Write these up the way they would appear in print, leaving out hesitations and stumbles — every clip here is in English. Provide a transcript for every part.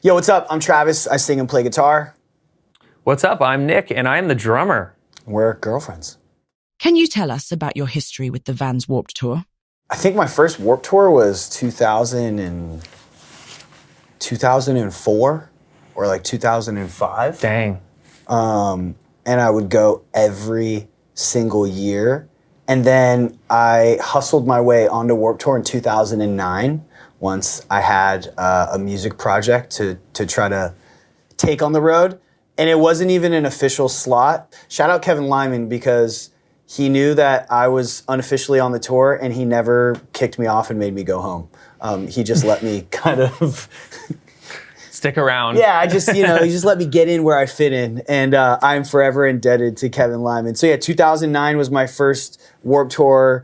Yo, what's up? I'm Travis. I sing and play guitar. What's up? I'm Nick, and I'm the drummer. We're girlfriends. Can you tell us about your history with the Vans Warped Tour? I think my first Warped Tour was 2004 or like 2005. Dang. And I would go every single year. And then I hustled my way onto Warped Tour in 2009 once I had a music project to try to take on the road. And it wasn't even an official slot. Shout out Kevin Lyman, because he knew that I was unofficially on the tour and he never kicked me off and made me go home. He just let me kind of stick around. Yeah, he just let me get in where I fit in. And I'm forever indebted to Kevin Lyman. So yeah, 2009 was my first Warped Tour.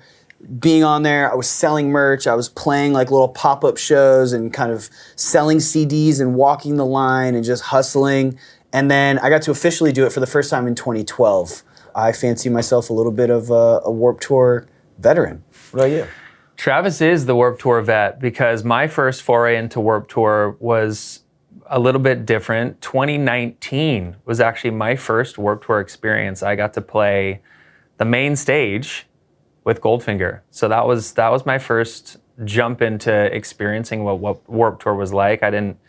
Being on there, I was selling merch. I was playing like little pop-up shows and kind of selling CDs and walking the line and just hustling. And then I got to officially do it for the first time in 2012. I fancy myself a little bit of a Warped Tour veteran. What about you? Travis is the Warped Tour vet, because my first foray into Warped Tour was a little bit different. 2019 was actually my first Warped Tour experience. I got to play the main stage with Goldfinger. So that was my first jump into experiencing what Warped Tour was like. I didn't,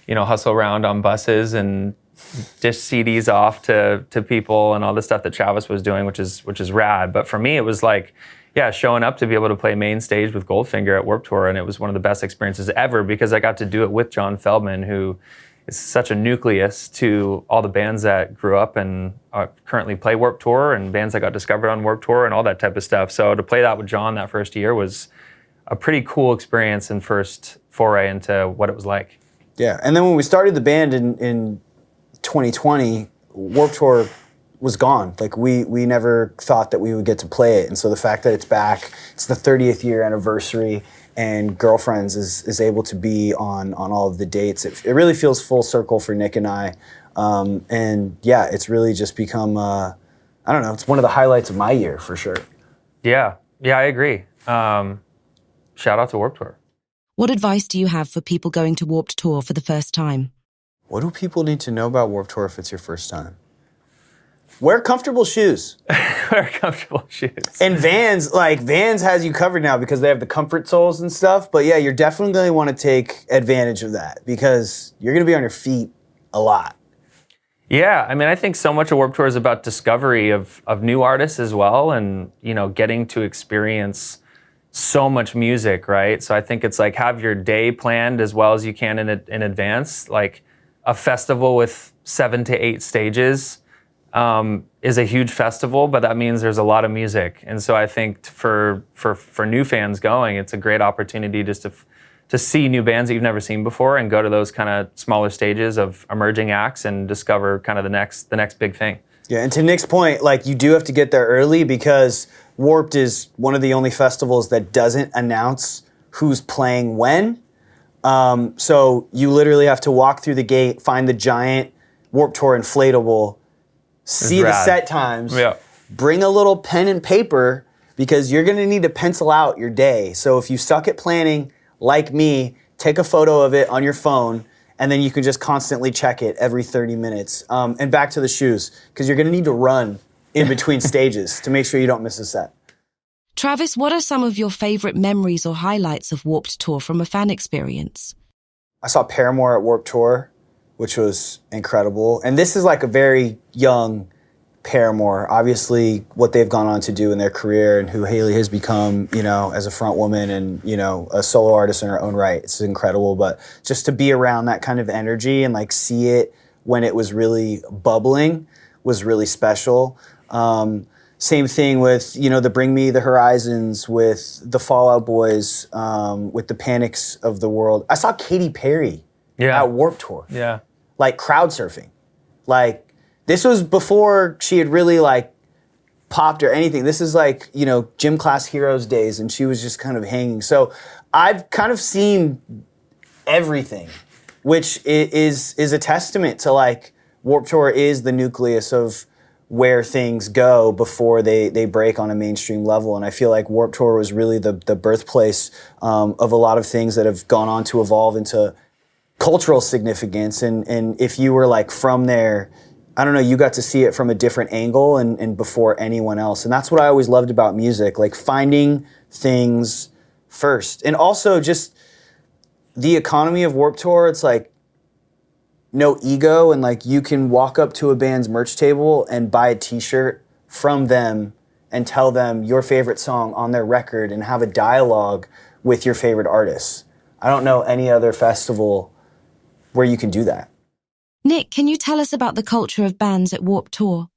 hustle around on buses and dish CDs off to people and all the stuff that Travis was doing, which is rad. But for me, it was like, showing up to be able to play main stage with Goldfinger at Warped Tour, and it was one of the best experiences ever, because I got to do it with John Feldman, who is such a nucleus to all the bands that grew up and currently play Warped Tour, and bands that got discovered on Warped Tour and all that type of stuff. So to play that with John that first year was a pretty cool experience and first foray into what it was like. Yeah, and then when we started the band in 2020, Warped Tour was gone. Like we never thought that we would get to play it. And so the fact that it's back, it's the 30th year anniversary, and Girlfriends is able to be on all of the dates. It really feels full circle for Nick and I. And yeah, it's really just become, it's one of the highlights of my year for sure. Yeah, I agree. Shout out to Warped Tour. What advice do you have for people going to Warped Tour for the first time? What do people need to know about Warped Tour if it's your first time? Wear comfortable shoes. Wear comfortable shoes. And Vans has you covered now because they have the comfort soles and stuff. But yeah, you're definitely going to want to take advantage of that, because you're going to be on your feet a lot. Yeah, I think so much of Warped Tour is about discovery of new artists as well, and getting to experience so much music, right? So I think it's like, have your day planned as well as you can in advance. Like a festival with 7 to 8 stages is a huge festival, but that means there's a lot of music. And so I think for new fans going, it's a great opportunity just to see new bands that you've never seen before and go to those kind of smaller stages of emerging acts and discover kind of the next big thing. Yeah, and to Nick's point, like, you do have to get there early, because Warped is one of the only festivals that doesn't announce who's playing when. So you literally have to walk through the gate, find the giant Warped Tour inflatable, see the set times, bring a little pen and paper, because you're going to need to pencil out your day. So if you suck at planning, like me, take a photo of it on your phone, and then you can just constantly check it every 30 minutes. And back to the shoes, because you're going to need to run in between stages to make sure you don't miss a set. Travis, what are some of your favorite memories or highlights of Warped Tour from a fan experience? I saw Paramore at Warped Tour, which was incredible. And this is like a very young Paramore. Obviously, what they've gone on to do in their career and who Hayley has become, as a front woman and, a solo artist in her own right. It's incredible. But just to be around that kind of energy and like see it when it was really bubbling was really special. Same thing with, the Bring Me the Horizons, with the Fall Out Boys, with the Panics of the world. I saw Katy Perry at Warped Tour. Yeah. Like crowd surfing. Like, this was before she had really like popped or anything. This is like, Gym Class Heroes days, and she was just kind of hanging. So I've kind of seen everything, which is a testament to like Warped Tour is the nucleus of where things go before they break on a mainstream level. And I feel like Warped Tour was really the birthplace of a lot of things that have gone on to evolve into cultural significance. And if you were like from there, I don't know, you got to see it from a different angle and before anyone else. And that's what I always loved about music, like finding things first. And also just the economy of Warped Tour, it's like no ego, and like you can walk up to a band's merch table and buy a t-shirt from them and tell them your favorite song on their record and have a dialogue with your favorite artists. I don't know any other festival where you can do that. Nick, can you tell us about the culture of bands at Warped Tour?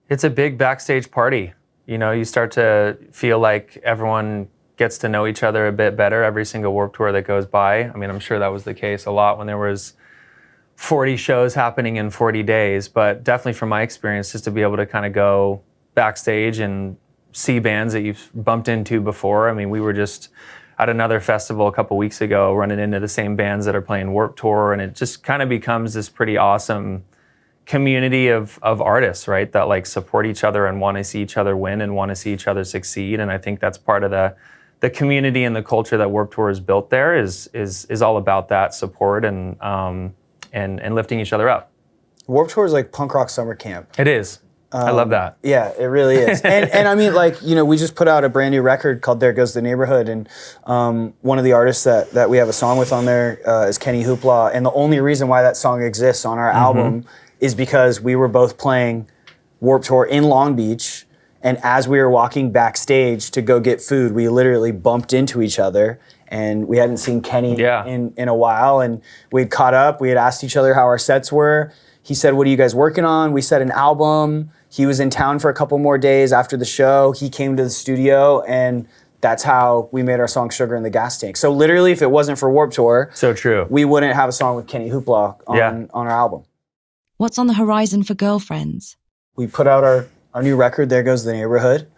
It's a big backstage party. You know, you start to feel like everyone gets to know each other a bit better every single Warped Tour that goes by. I mean, I'm sure that was the case a lot when there was 40 shows happening in 40 days, but definitely from my experience, just to be able to kind of go backstage and see bands that you've bumped into before. I mean, we were just at another festival a couple weeks ago running into the same bands that are playing Warped Tour, and it just kind of becomes this pretty awesome community of artists, right, that like support each other and want to see each other win and want to see each other succeed. And I think that's part of the community and the culture that Warped Tour has built there is all about that support and lifting each other up. Warped Tour is like punk rock summer camp. It is. I love that. Yeah, it really is. and I mean, like, you know, we just put out a brand new record called There Goes the Neighborhood, and one of the artists that we have a song with on there is Kenny Hoopla, and the only reason why that song exists on our album is because we were both playing Warped Tour in Long Beach, and as we were walking backstage to go get food, we literally bumped into each other, and we hadn't seen Kenny in a while, and we'd caught up, we had asked each other how our sets were. He said, "What are you guys working on?" We said, "An album." He was in town for a couple more days after the show. He came to the studio, and that's how we made our song Sugar in the Gas Tank. So literally, if it wasn't for Warped Tour, so true, we wouldn't have a song with Kenny Hoopla on our album. What's on the horizon for Girlfriends? We put out our new record, There Goes the Neighborhood.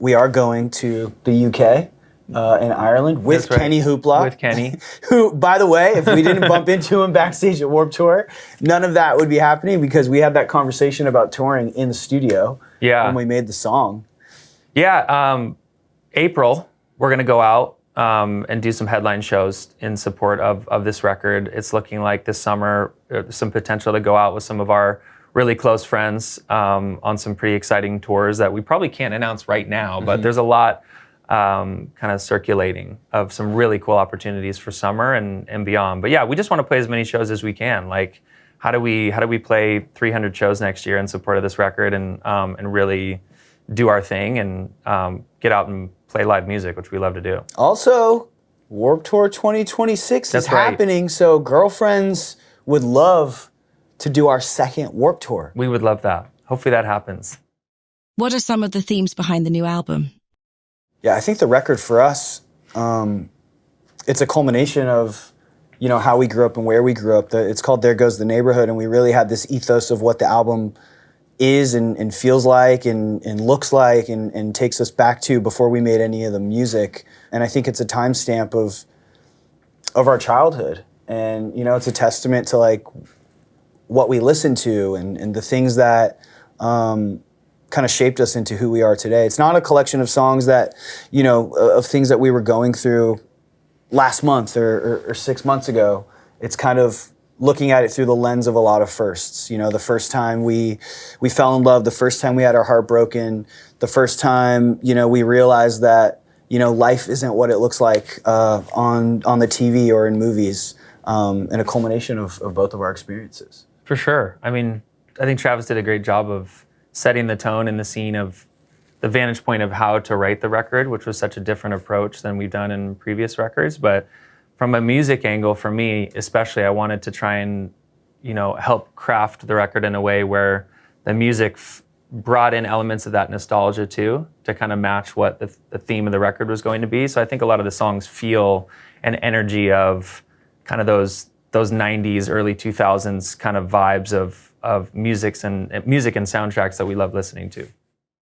We are going to the UK and Ireland with Kenny Hoopla. With Kenny. Who, by the way, if we didn't bump into him backstage at Warped Tour, none of that would be happening because we had that conversation about touring in the studio when we made the song. Yeah, April, we're going to go out and do some headline shows in support of this record. It's looking like this summer, some potential to go out with some of our really close friends on some pretty exciting tours that we probably can't announce right now, but there's a lot kind of circulating of some really cool opportunities for summer and beyond. But yeah, we just want to play as many shows as we can. Like, how do we play 300 shows next year in support of this record and really do our thing and get out and play live music, which we love to do. Also, Warped Tour 2026 is happening, so Girlfriends would love to do our second Warped Tour. We would love that. Hopefully that happens. What are some of the themes behind the new album? Yeah, I think the record for us, it's a culmination of, you know, how we grew up and where we grew up. It's called There Goes the Neighborhood, and we really had this ethos of what the album is and feels like and looks like and takes us back to before we made any of the music. And I think it's a timestamp of our childhood. And, you know, it's a testament to, like, what we listened to and the things that kind of shaped us into who we are today. It's not a collection of songs that, you know, of things that we were going through last month or 6 months ago. It's kind of looking at it through the lens of a lot of firsts. You know, the first time we fell in love, the first time we had our heart broken, the first time, you know, we realized that, you know, life isn't what it looks like on the TV or in movies, and a culmination of both of our experiences. For sure. I mean, I think Travis did a great job of setting the tone and the scene of the vantage point of how to write the record, which was such a different approach than we've done in previous records. But from a music angle, for me especially, I wanted to try and, you know, help craft the record in a way where the music brought in elements of that nostalgia too, to kind of match what the theme of the record was going to be. So I think a lot of the songs feel an energy of kind of those 90s, early 2000s kind of vibes of music and soundtracks that we love listening to.